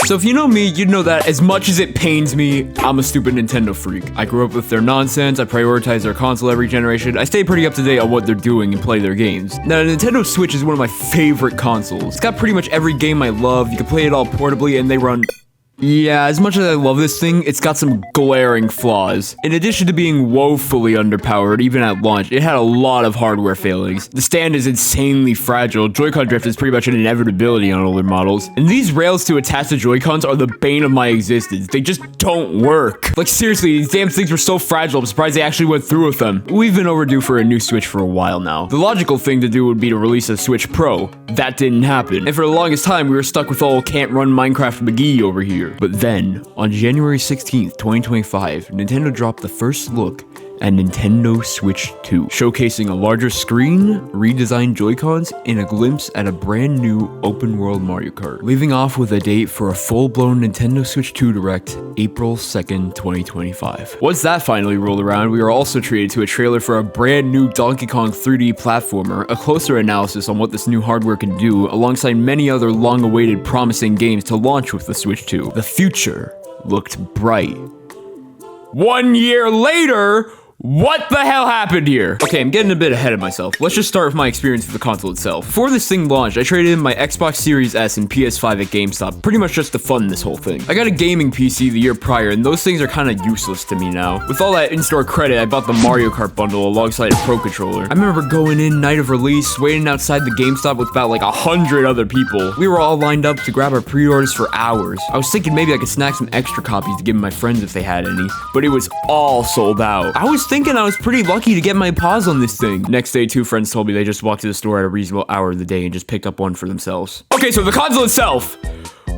So if you know me, you'd know that as much as it pains me, I'm a stupid Nintendo freak. I grew up with their nonsense, I prioritize their console every generation, I stay pretty up to date on what they're doing and play their games. Now, the Nintendo Switch is one of my favorite consoles. It's got pretty much every game I love, you can play it all portably, and they run... Yeah, as much as I love this thing, it's got some glaring flaws. In addition to being woefully underpowered, even at launch, it had a lot of hardware failings. The stand is insanely fragile, Joy-Con drift is pretty much an inevitability on older models, and these rails to attach the Joy-Cons are the bane of my existence. They just don't work. Like seriously, these damn things were so fragile, I'm surprised they actually went through with them. We've been overdue for a new Switch for a while now. The logical thing to do would be to release a Switch Pro. That didn't happen, and for the longest time, we were stuck with old can't run Minecraft McGee over here. But then, on January 16th, 2025, Nintendo dropped the first look at Nintendo Switch 2, showcasing a larger screen, redesigned Joy-Cons, and a glimpse at a brand new open-world Mario Kart, leaving off with a date for a full-blown Nintendo Switch 2 Direct, April 2nd, 2025. Once that finally rolled around, we were also treated to a trailer for a brand new Donkey Kong 3D platformer, a closer analysis on what this new hardware can do, alongside many other long-awaited promising games to launch with the Switch 2. The future looked bright. 1 year later, what the hell happened here? Okay, I'm getting a bit ahead of myself. Let's just start with my experience with the console itself. Before this thing launched, I traded in my Xbox Series S and PS5 at GameStop, pretty much just to fund this whole thing. I got a gaming PC the year prior, and those things are kind of useless to me now. With all that in-store credit, I bought the Mario Kart bundle alongside a Pro Controller. I remember going in night of release, waiting outside the GameStop with about like 100 other people. We were all lined up to grab our pre-orders for hours. I was thinking maybe I could snag some extra copies to give my friends if they had any, but it was all sold out. I was thinking I was pretty lucky to get my paws on this thing. Next day, two friends told me they just walked to the store at a reasonable hour of the day and just picked up one for themselves. Okay, so the console itself.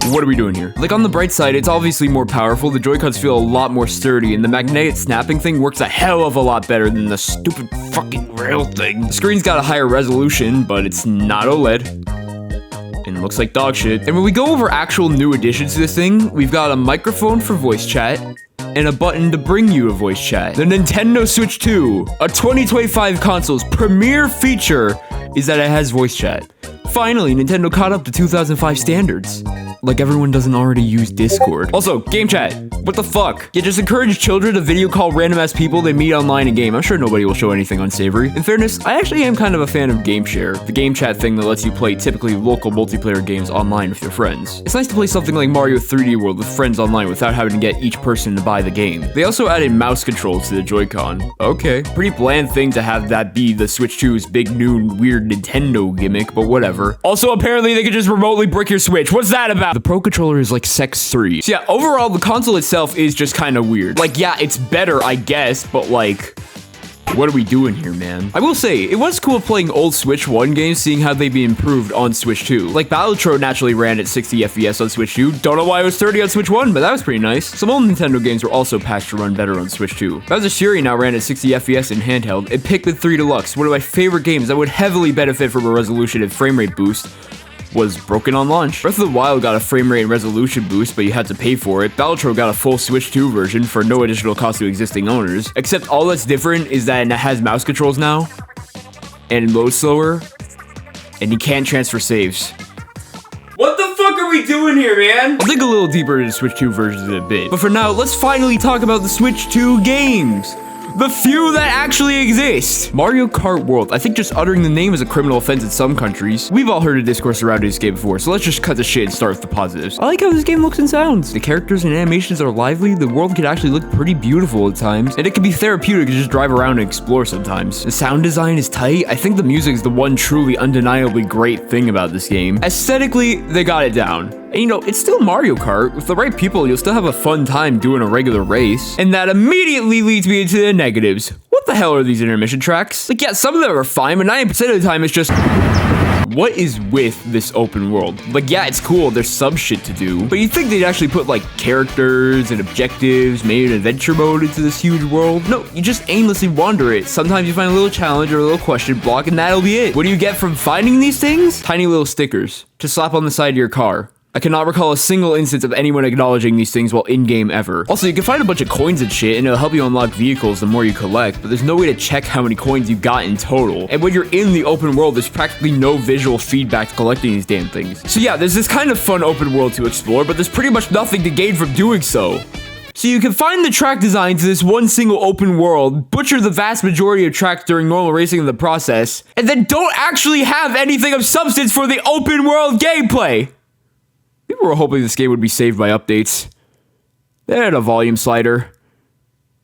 What are we doing here? Like, on the bright side, it's obviously more powerful, the Joy-Cons feel a lot more sturdy, and the magnetic snapping thing works a hell of a lot better than the stupid fucking rail thing. The screen's got a higher resolution, but it's not OLED. And looks like dog shit. And when we go over actual new additions to this thing, we've got a microphone for voice chat, and a button to bring you a voice chat. The Nintendo Switch 2, a 2025 console's premier feature, is that it has voice chat. Finally, Nintendo caught up to 2005 standards. Like everyone doesn't already use Discord. Also, game chat. What the fuck? You just encourage children to video call random ass people they meet online in game. I'm sure nobody will show anything unsavory. In fairness, I actually am kind of a fan of Game Share, the game chat thing that lets you play typically local multiplayer games online with your friends. It's nice to play something like Mario 3D World with friends online without having to get each person to buy the game. They also added mouse controls to the Joy-Con. Okay. Pretty bland thing to have that be the Switch 2's big new weird Nintendo gimmick, but whatever. Also, apparently they could just remotely brick your Switch. What's that about? The Pro Controller is like Sex 3. So yeah, overall, the console itself is just kind of weird. Like, yeah, it's better, I guess, but like, what are we doing here, man? I will say, it was cool playing old Switch 1 games, seeing how they'd be improved on Switch 2. Like, Battletrode naturally ran at 60 FPS on Switch 2. Don't know why it was 30 on Switch 1, but that was pretty nice. Some old Nintendo games were also patched to run better on Switch 2. Bowser's Fury now ran at 60 FPS in handheld, and Pikmin 3 Deluxe, one of my favorite games that would heavily benefit from a resolution and frame rate boost, was broken on launch. Breath of the Wild got a frame rate and resolution boost, but you had to pay for it. Battletrode got a full Switch 2 version for no additional cost to existing owners. Except all that's different is that it has mouse controls now, and loads slower, and you can't transfer saves. What the fuck are we doing here, man? I'll dig a little deeper into Switch 2 versions in a bit. But for now, let's finally talk about the Switch 2 games. The few that actually exist. Mario Kart World. I think just uttering the name is a criminal offense in some countries. We've all heard a discourse surrounding this game before, so let's just cut the shit and start with the positives. I like how this game looks and sounds. The characters and animations are lively, the world can actually look pretty beautiful at times, and it can be therapeutic to just drive around and explore sometimes. The sound design is tight. I think the music is the one truly undeniably great thing about this game. Aesthetically, they got it down. And you know, it's still Mario Kart. With the right people, you'll still have a fun time doing a regular race. And that immediately leads me into the negatives. What the hell are these intermission tracks? Like, yeah, some of them are fine, but 90% of the time it's just... What is with this open world? Like, yeah, it's cool, there's some shit to do, but you'd think they'd actually put, like, characters and objectives, maybe an adventure mode into this huge world. No, you just aimlessly wander it. Sometimes you find a little challenge or a little question block, and that'll be it. What do you get from finding these things? Tiny little stickers to slap on the side of your car. I cannot recall a single instance of anyone acknowledging these things while in-game ever. Also, you can find a bunch of coins and shit, and it'll help you unlock vehicles the more you collect, but there's no way to check how many coins you got in total. And when you're in the open world, there's practically no visual feedback to collecting these damn things. So yeah, there's this kind of fun open world to explore, but there's pretty much nothing to gain from doing so. So you can find the track design to this one single open world, butcher the vast majority of tracks during normal racing in the process, and then don't actually have anything of substance for the open world gameplay. People were hoping this game would be saved by updates. They had a volume slider.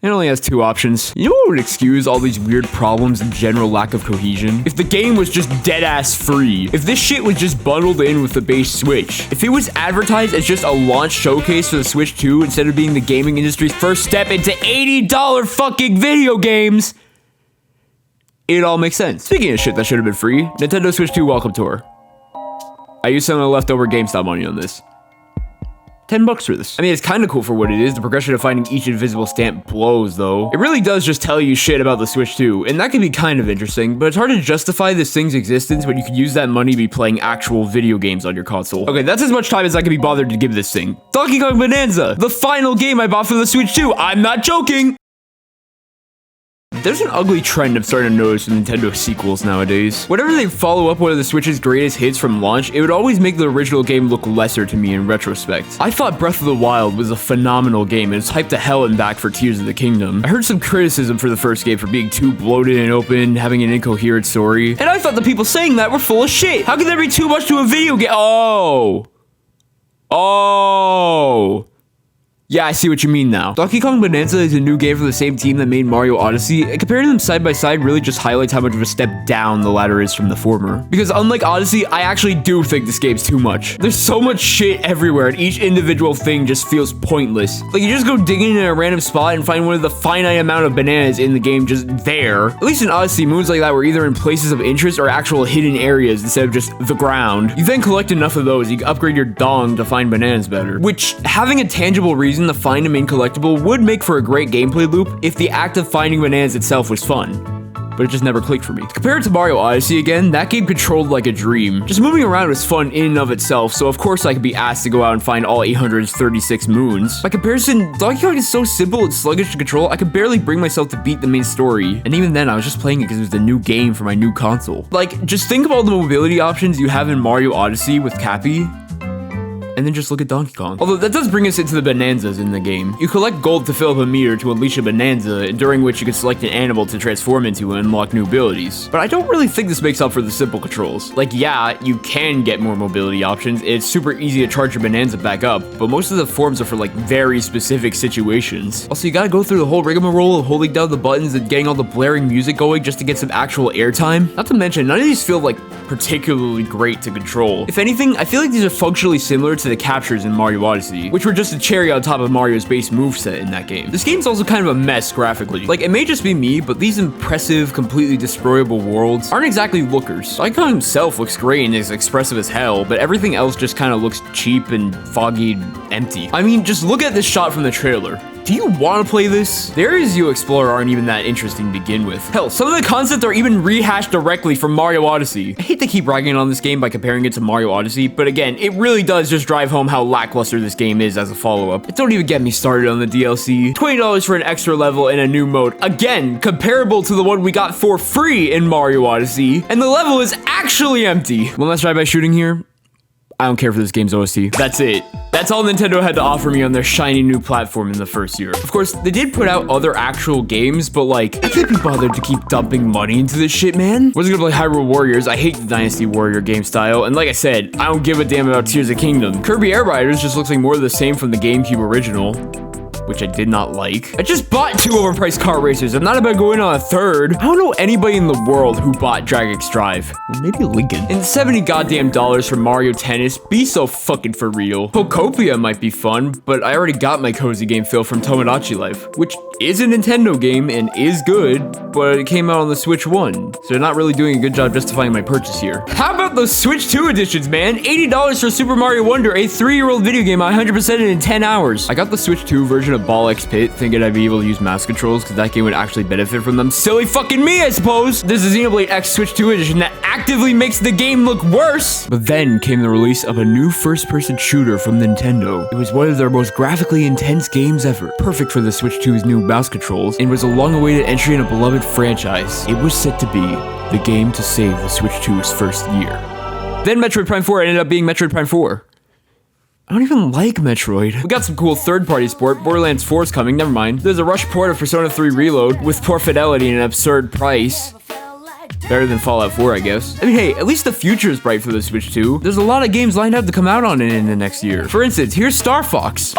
It only has 2 options. You know what would excuse all these weird problems and general lack of cohesion? If the game was just dead-ass free. If this shit was just bundled in with the base Switch. If it was advertised as just a launch showcase for the Switch 2 instead of being the gaming industry's first step into $80 fucking video games. It all makes sense. Speaking of shit that should have been free, Nintendo Switch 2 welcome tour. I used some of the leftover GameStop money on this. $10 for this. I mean, it's kind of cool for what it is. The progression of finding each invisible stamp blows, though. It really does just tell you shit about the Switch 2, and that can be kind of interesting, but it's hard to justify this thing's existence when you could use that money to be playing actual video games on your console. Okay, that's as much time as I can be bothered to give this thing. Donkey Kong Bananza, the final game I bought for the Switch 2. I'm not joking! There's an ugly trend I'm starting to notice with Nintendo sequels nowadays. Whenever they follow up one of the Switch's greatest hits from launch, it would always make the original game look lesser to me in retrospect. I thought Breath of the Wild was a phenomenal game and it's hyped to hell and back for Tears of the Kingdom. I heard some criticism for the first game for being too bloated and open, having an incoherent story, and I thought the people saying that were full of shit. How can there be too much to a video game? Oh. Yeah, I see what you mean now. Donkey Kong Bananza is a new game from the same team that made Mario Odyssey, and comparing them side by side really just highlights how much of a step down the latter is from the former. Because unlike Odyssey, I actually do think this game's too much. There's so much shit everywhere, and each individual thing just feels pointless. Like, you just go digging in a random spot and find one of the finite amount of bananas in the game just there. At least in Odyssey, moons like that were either in places of interest or actual hidden areas instead of just the ground. You then collect enough of those, you can upgrade your dong to find bananas better. Which, having a tangible reason to find a main collectible would make for a great gameplay loop if the act of finding bananas itself was fun. But it just never clicked for me. Compared to Mario Odyssey again, that game controlled like a dream. Just moving around was fun in and of itself, so of course I could be asked to go out and find all 836 moons. By comparison, Donkey Kong is so simple and sluggish to control, I could barely bring myself to beat the main story. And even then, I was just playing it because it was the new game for my new console. Like, just think of all the mobility options you have in Mario Odyssey with Cappy, and then just look at Donkey Kong. Although that does bring us into the Bananzas in the game. You collect gold to fill up a meter to unleash a Bananza, during which you can select an animal to transform into and unlock new abilities. But I don't really think this makes up for the simple controls. Like, yeah, you can get more mobility options, it's super easy to charge your Bananza back up, but most of the forms are for like very specific situations. Also, you gotta go through the whole rigmarole of holding down the buttons and getting all the blaring music going just to get some actual airtime. Not to mention, none of these feel like particularly great to control. If anything, I feel like these are functionally similar to the captures in Mario Odyssey, which were just a cherry on top of Mario's base moveset in that game. This game's also kind of a mess graphically. Like, it may just be me, but these impressive, completely destroyable worlds aren't exactly lookers. Donkey Kong himself looks great and is expressive as hell, but everything else just kind of looks cheap and foggy and empty. I mean, just look at this shot from the trailer. Do you want to play this? The areas you explore aren't even that interesting to begin with. Hell, some of the concepts are even rehashed directly from Mario Odyssey. I hate to keep ragging on this game by comparing it to Mario Odyssey, but again, it really does just drive home how lackluster this game is as a follow-up. Don't even get me started on the DLC. $20 for an extra level and a new mode. Again, comparable to the one we got for free in Mario Odyssey, and the level is actually empty. One last drive-by shooting here. I don't care for this game's OST. That's it. That's all Nintendo had to offer me on their shiny new platform in the first year. Of course, they did put out other actual games, but like, I can't be bothered to keep dumping money into this shit, man. Wasn't gonna play Hyrule Warriors. I hate the Dynasty Warrior game style, and like I said, I don't give a damn about Tears of the Kingdom. Kirby Air Riders just looks like more of the same from the GameCube original, which I did not like. I just bought 2 overpriced kart racers. I'm not about going on a third. I don't know anybody in the world who bought Dragix Drive. Well, maybe Lincoln. And $70 goddamn for Mario Tennis. Be so fucking for real. Pokopia might be fun, but I already got my cozy game fill from Tomodachi Life, which is a Nintendo game and is good, but it came out on the Switch 1, so they're not really doing a good job justifying my purchase here. How about got those Switch 2 editions, man. $80 for Super Mario Wonder, a 3-year-old video game I 100%ed in 10 hours. I got the Switch 2 version of Ball X Pit, thinking I'd be able to use mouse controls because that game would actually benefit from them. Silly fucking me, I suppose. There's a Xenoblade X Switch 2 edition that actively makes the game look worse. But then came the release of a new first-person shooter from Nintendo. It was one of their most graphically intense games ever, perfect for the Switch 2's new mouse controls, and was a long-awaited entry in a beloved franchise. It was set to be the game to save the Switch 2's first year. Then Metroid Prime 4 ended up being Metroid Prime 4. I don't even like Metroid. We got some cool third-party support. Borderlands 4 is coming, never mind. There's a rush port of Persona 3 Reload with poor fidelity and an absurd price. Better than Fallout 4, I guess. I mean, hey, at least the future is bright for the Switch 2. There's a lot of games lined up to come out on it in the next year. For instance, here's Star Fox.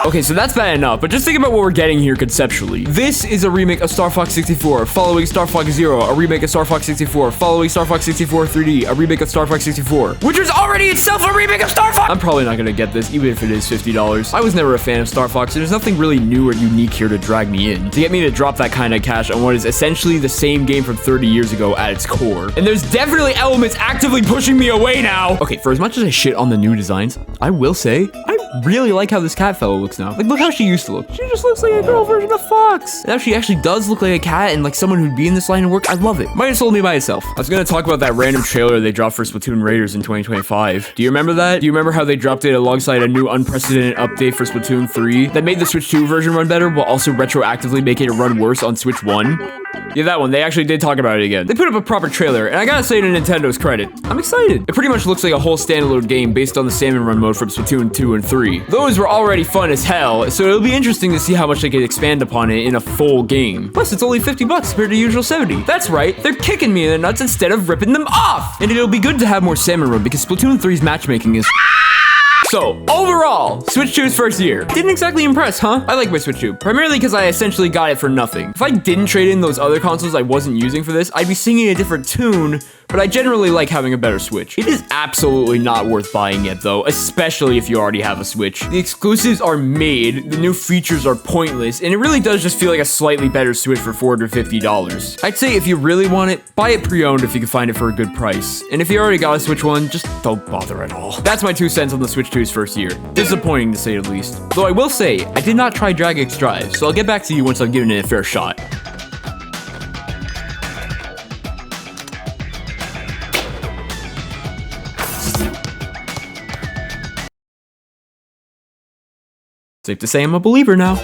Okay, so that's bad enough, but just think about what we're getting here conceptually. This is a remake of Star Fox 64, following Star Fox Zero, a remake of Star Fox 64, following Star Fox 64 3D, a remake of Star Fox 64, which was already itself a remake of Star Fox! I'm probably not gonna get this, even if it is $50. I was never a fan of Star Fox, and there's nothing really new or unique here to drag me in. To get me to drop that kind of cash on what is essentially the same game from 30 years ago at its core. And there's definitely elements actively pushing me away now! Okay, for as much as I shit on the new designs, I will say, I really like how this cat fellow looks now. Like, look how she used to look. She just looks like a girl version of Fox. Now she actually does look like a cat and like someone who'd be in this line of work. I love it. Might have sold me by itself. I was gonna talk about that random trailer they dropped for Splatoon Raiders in 2025. Do you remember that? Do you remember how they dropped it alongside a new unprecedented update for Splatoon 3 that made the Switch 2 version run better while also retroactively making it run worse on Switch 1? Yeah, that one. They actually did talk about it again. They put up a proper trailer, and I gotta say to Nintendo's credit, I'm excited. It pretty much looks like a whole standalone game based on the Salmon Run mode from Splatoon 2 and 3. Those were already fun as hell, so it'll be interesting to see how much they can expand upon it in a full game. Plus, it's only $50 compared to usual 70. That's right, they're kicking me in the nuts instead of ripping them off! And it'll be good to have more Salmon Run because Splatoon 3's matchmaking is... So, overall, Switch 2's first year. Didn't exactly impress, huh? I like my Switch 2, primarily because I essentially got it for nothing. If I didn't trade in those other consoles I wasn't using for this, I'd be singing a different tune, but I generally like having a better Switch. It is absolutely not worth buying yet, though, especially if you already have a Switch. The exclusives are made, the new features are pointless, and it really does just feel like a slightly better Switch for $450. I'd say if you really want it, buy it pre-owned if you can find it for a good price. And if you already got a Switch 1, just don't bother at all. That's my 2 cents on the Switch 2's first year. Disappointing to say the least. Though I will say, I did not try Drag X Drive, so I'll get back to you once I've given it a fair shot. Safe to say I'm a believer now.